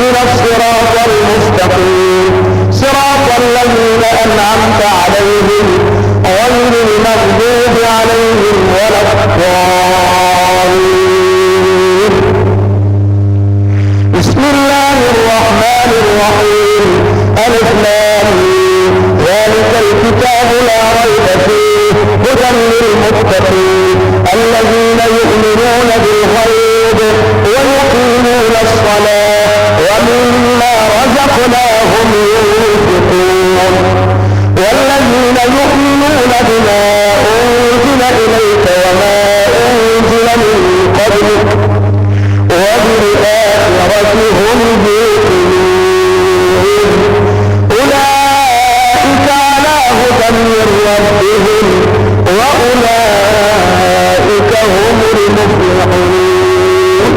اهدنا الصراط المستقيم صراط الذين أنعمت عليهم غير المغضوب عليهم ولا الضالين. بسم الله الرحمن الرحيم. ألف لام ميم. ذلك الكتاب لا ريب فيه هدى للمتقين الذين يؤمنون بالغيب ويقيمون الصلاة ومما رزقناهم ينفقون والذين يؤمنون بما أنزل إليك وما أنزل من قبلك وبالآخرة هم يوقنون أولئك على هدى من ربهم وأولئك هم المفلحون.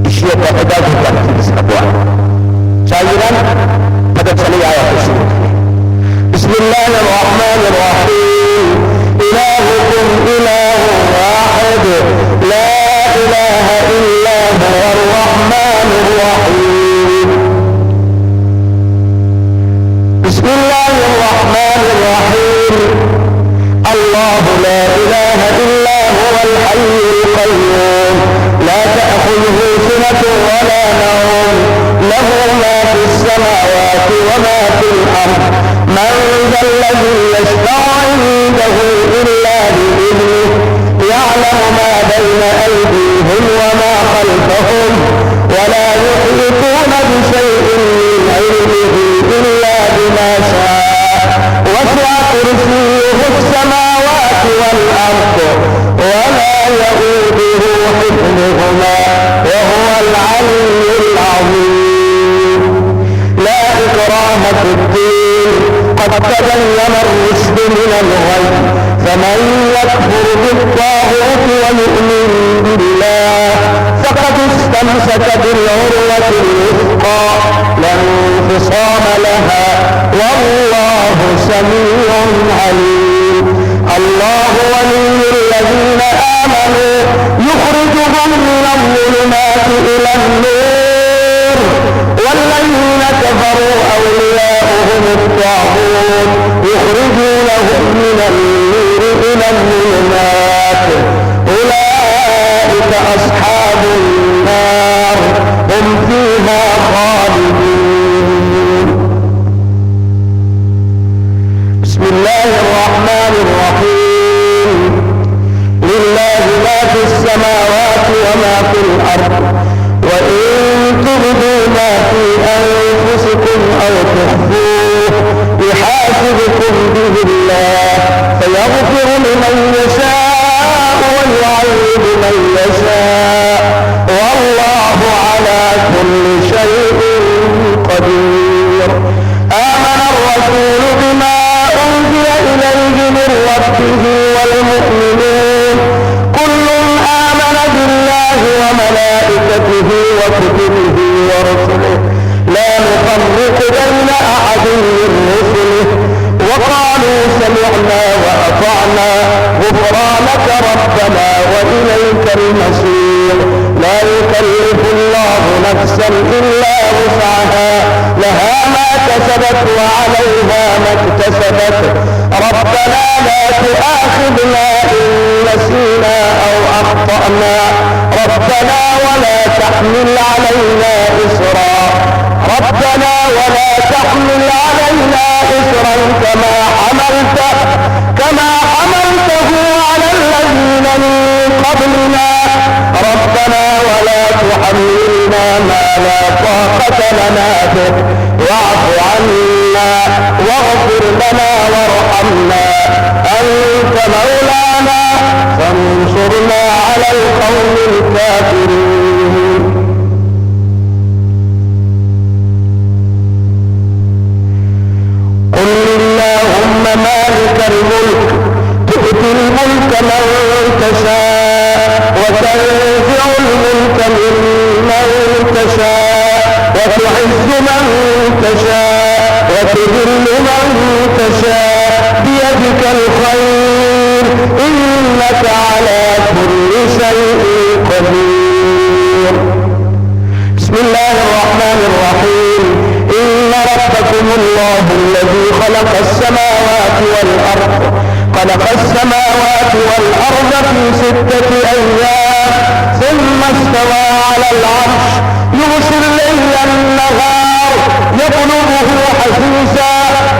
Isyuk kepada juga di sebuah cairan pada sekali ayat tersebut. Bismillahirrahmanirrahim. Ilahukum ilahun wahid la ilaha illa huwar rahmanir rahim. Bismillahirrahmanirrahim. الله لا إله إلا هو الحي القيوم لا تأخذه سنة ولا نوم له ما في السماوات وما في الأرض من ذا الذي يشفع عنده إلا بإذنه يعلم ما بين أيديهم وما خلفهم ولا يحيطون بشيء من علمه إلا بما شاء وسع كرسيه السماوات والأرض ولا يؤوده حفظهما وهو العلي العظيم. لا إكراه في الدين قد تبين الرشد من الغي فمن يكفر بالطاغوت ويؤمن بالله فقد استمسك بالعروة الوثقى لا انفصام لها والله سميع عليم. الله ولي الذين آمنوا يخرجهم من الظلمات إلى النور والذين كفروا أولياؤهم الطاغوت يخرجونهم من النور إلى الظلمات أولئك أصحاب النار هم فيها خالدون. بسم الله الرحمن الرحيم. لله ما في السماوات وما في الأرض وإن تبدوا ما في أنفسكم أو تخفوه يحاسبكم به الله فيغفر لمن يشاء ويعذب من يشاء والله على كل شيء قدير. آمن الرسول بما أنزل إليه من ربه والمؤمنون كل آمن بالله وملائكته وكتبه ورسله لا نفرق بين أحد من رسله وقالوا سمعنا وأطعنا غفرانك ربنا وإليك المصير. لا يكلف الله نفسا إلا وسعها لها ما كسبت وعليها ما اكتسبت ربنا لا تؤاخذنا إن نسينا أو أخطأنا ربنا ولا تحمل علينا إصرا كما حملته على الذين من قبلنا ربنا ولا تحملنا ما لا طاقة لنا به واعف عنا واغفر لنا وارحمنا أنت مولانا فانصرنا على القوم الكافرين. قل اللهم مالك الملك تؤتي الملك من تشاء وتنزع الملك ممن تشاء وتعز من تشاء وتذل من تشاء بيدك الخير إنك على كل شيء قدير. خلق السماوات والأرض في 6 أيام ثم استوى على العرش يغشي الليل النهار يطلبه حثيثا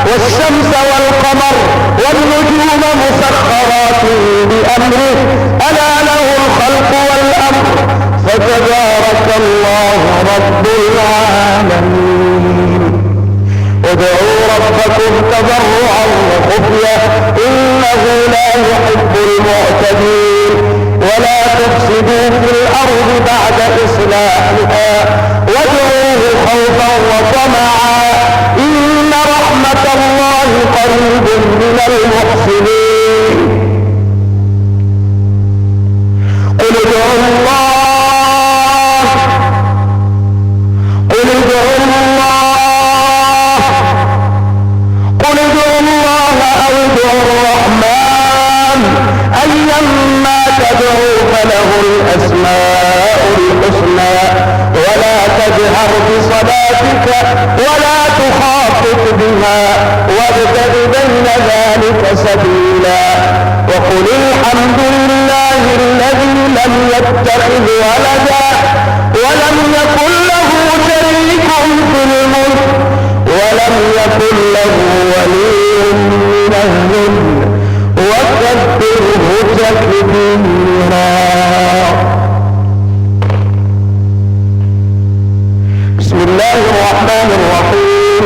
والشمس والقمر والنجوم مسخرات بأمره ألا له الخلق والأمر فتبارك الله رب العالمين. ادعوا ربكم تضرعا وخفية إنه لا يحب المعتدين ولا تفسدوا في الأرض بعد إصلاحها وادعوه خوفا وطمعا إن رحمة الله قريب من المحسنين. قل ادعوا الله أو ادعوا الرحمن أيما تدعوا فله الأسماء الحسنى ولا تجهر بصلاتك ولا تخافت بها وابتغ بين ذلك سبيلا وقل الحمد لله الذي لم يتخذ ولدا ولم يكن له شريك في الملك ولم يكن له ولي من الذل وكبره تكبيرا. بسم الله الرحمن الرحيم.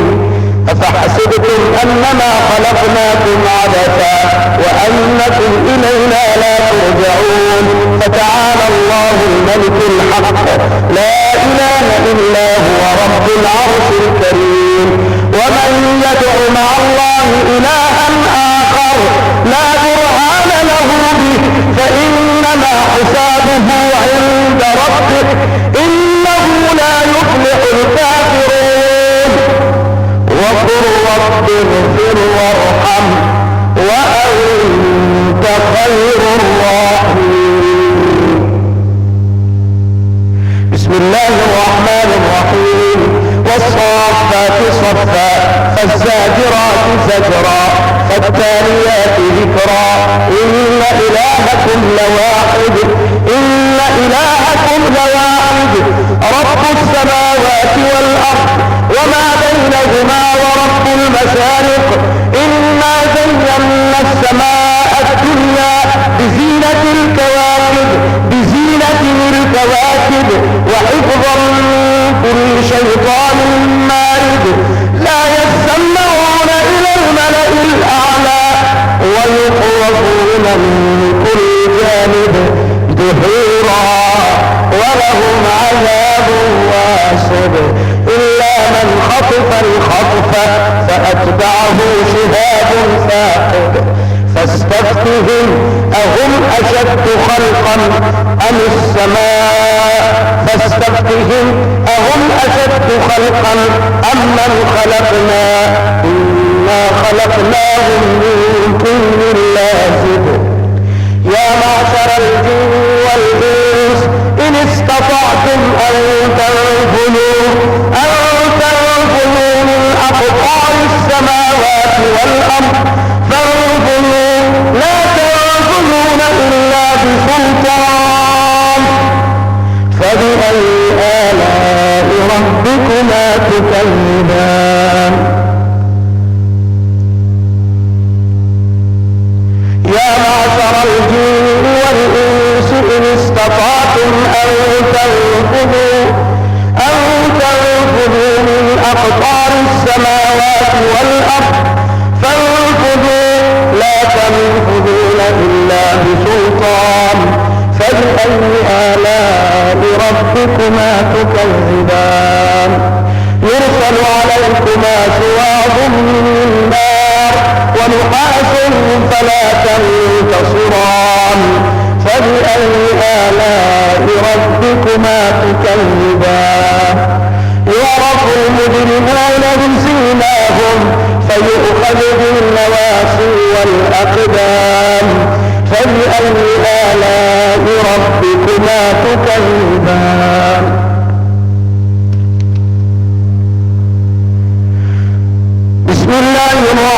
أفحسبتم أنما خلقناكم عبثا وأنكم إلينا لا ترجعون فتعالى الله الملك الحق لا إله إلا هو رب العرش الكريم. ومن يدع مع الله إلها آخر لا برهان له به فإنما حسابه عند ربه إنه لا يفلح الكافرون. وقل رب اغفر وارحم وأنت خير الراحمين. بسم الله الرحمن الرحيم. والصافات صفا فالزاجرات زجرا فالتاليات ذكرا إن إلهكم لواحد رب السماوات والأرض وما بينهما ورب المشارق إنا زينا السماء الدنيا بزينة الكواكب وحفظا من كل شيطان مارد لا يسمعون إلى الملأ الأعلى ويخرجون من كل جانب دحورا ولهم عذاب واصب إلا من خطف الخطف فأتبعه شهاب ثاقب فاستفتهم أهم أشد خلقا أم السماء أم من خلقنا إنا خلقناهم من كل لازم. يا معشر الجن والإنس إن استطعتم أن تنفذوا من أقطار السماوات والأرض فانفذوا لا تنفذون إلا بسلطان. فبأي آلاء ربكما تكذبان. يا معشر الجن والإنس إن استطعتم أن تنفذوا من أقطار السماوات والأرض فانفذوا لا تنفذون إلا بسلطان. فبأي آلاء ربكما تكذبان. يرسل عليكما شواظ من نار ونحاس فلا تنتصران. فبأي آلاء ربكما تكذبان. يعرف المجرمون بسيماهم فيؤخذ بالنواصي والأقدام. فبأي آلاء ربكما تكذبان. بسم الله الرحمن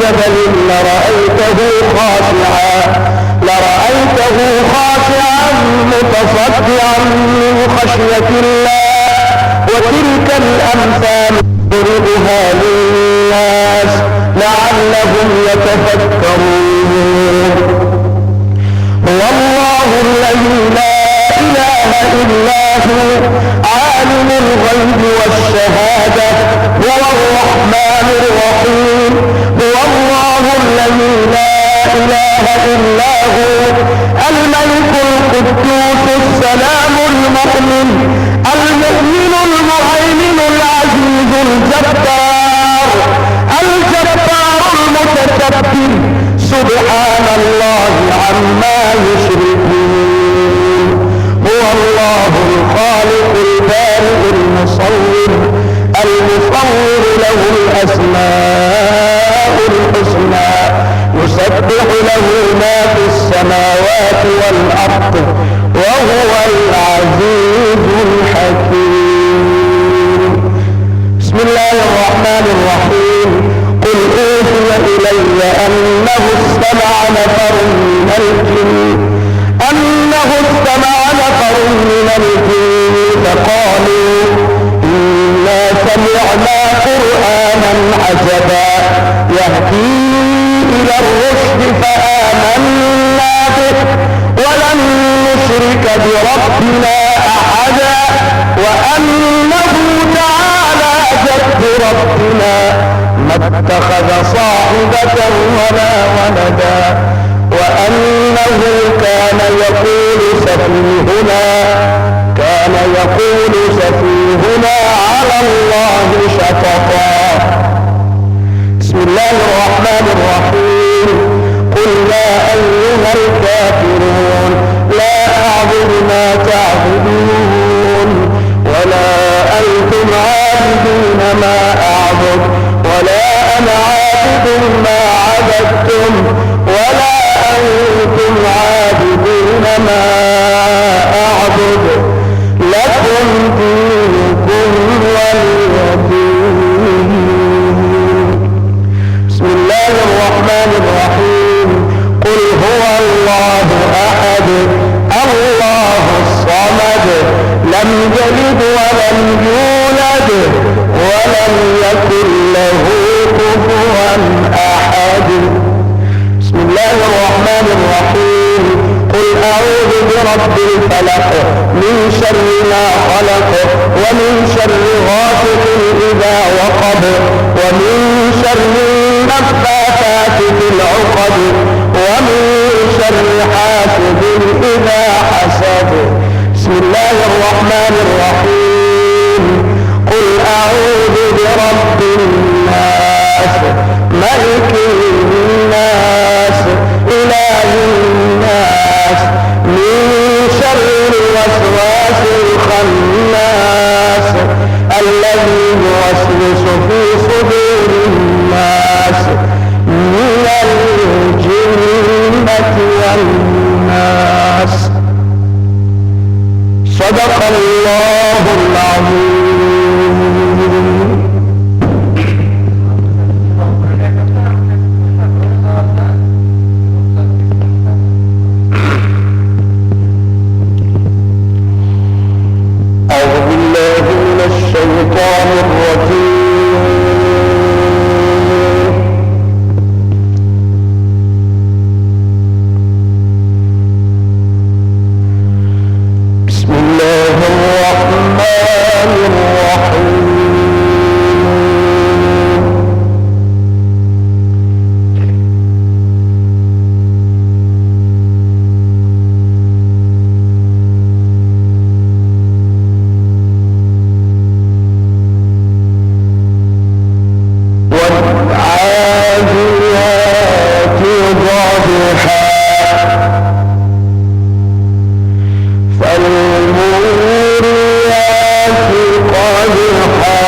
جبل لرأيته خاشعا متصدعا من خشية الله. وتلك الأمثال نضربها للناس لعلهم يتفكرون. هو الله الذي لا إله إلا هو عالم الغيب والشهادة هو الرحمن الرحيم. هو الله الذي لا إله إلا هو الملك القدوس السلام المؤمن المؤمن المهيمن العزيز الجبار المتكبر سبحان الله عما يشركون. هو الله الخالق البارئ المصور له الأسماء الحسنى يسبح له ما في السماوات والأرض وهو العزيز الحكيم. بسم الله الرحمن الرحيم. قل أوحي إلي أنه استمع نفر من الجن فقالوا إنا سمعنا قرآنا عجبا يهدي إلى الرشد فآمنا به ولن نشرك بربنا أحدا وأنه تعالى جد ربنا ما اتخذ صاحبة ولا ولدا وأنه كان يقول سفيهنا على الله شططا. بسم الله الرحمن الرحيم. قل يا أيها الكافرون لا أعبد ما تعبدون ولا أنتم عابدون ما أعبد ولا أنا عابد ما عبدتم ولا أنتم عابدون ما أعبد لكم دينكم ولي دين. بسم الله الرحمن الرحيم. قل هو الله أحد الله الصمد لم يلد ولم يولد ولم يكن له كفوا أحد. بسم الله الرحمن الرحيم. قل أعوذ برب الفلق من شر ما خلق ومن شر غاسق إذا وقب ومن شر النفاثات في العقد ومن شر حاسد إذا حسد. بسم الله الرحمن الرحيم. قل أعوذ برب الناس ملك الناس إله الناس من شر الوسواس الخناس الذي يوسوس في صدور الناس من الجنة والناس. صدق الله العظيم. أعوذ بالله من الشيطان الرجيم. بسم الله الرحمن الرحيم. والعاديات ضبحا فالموريات قدحا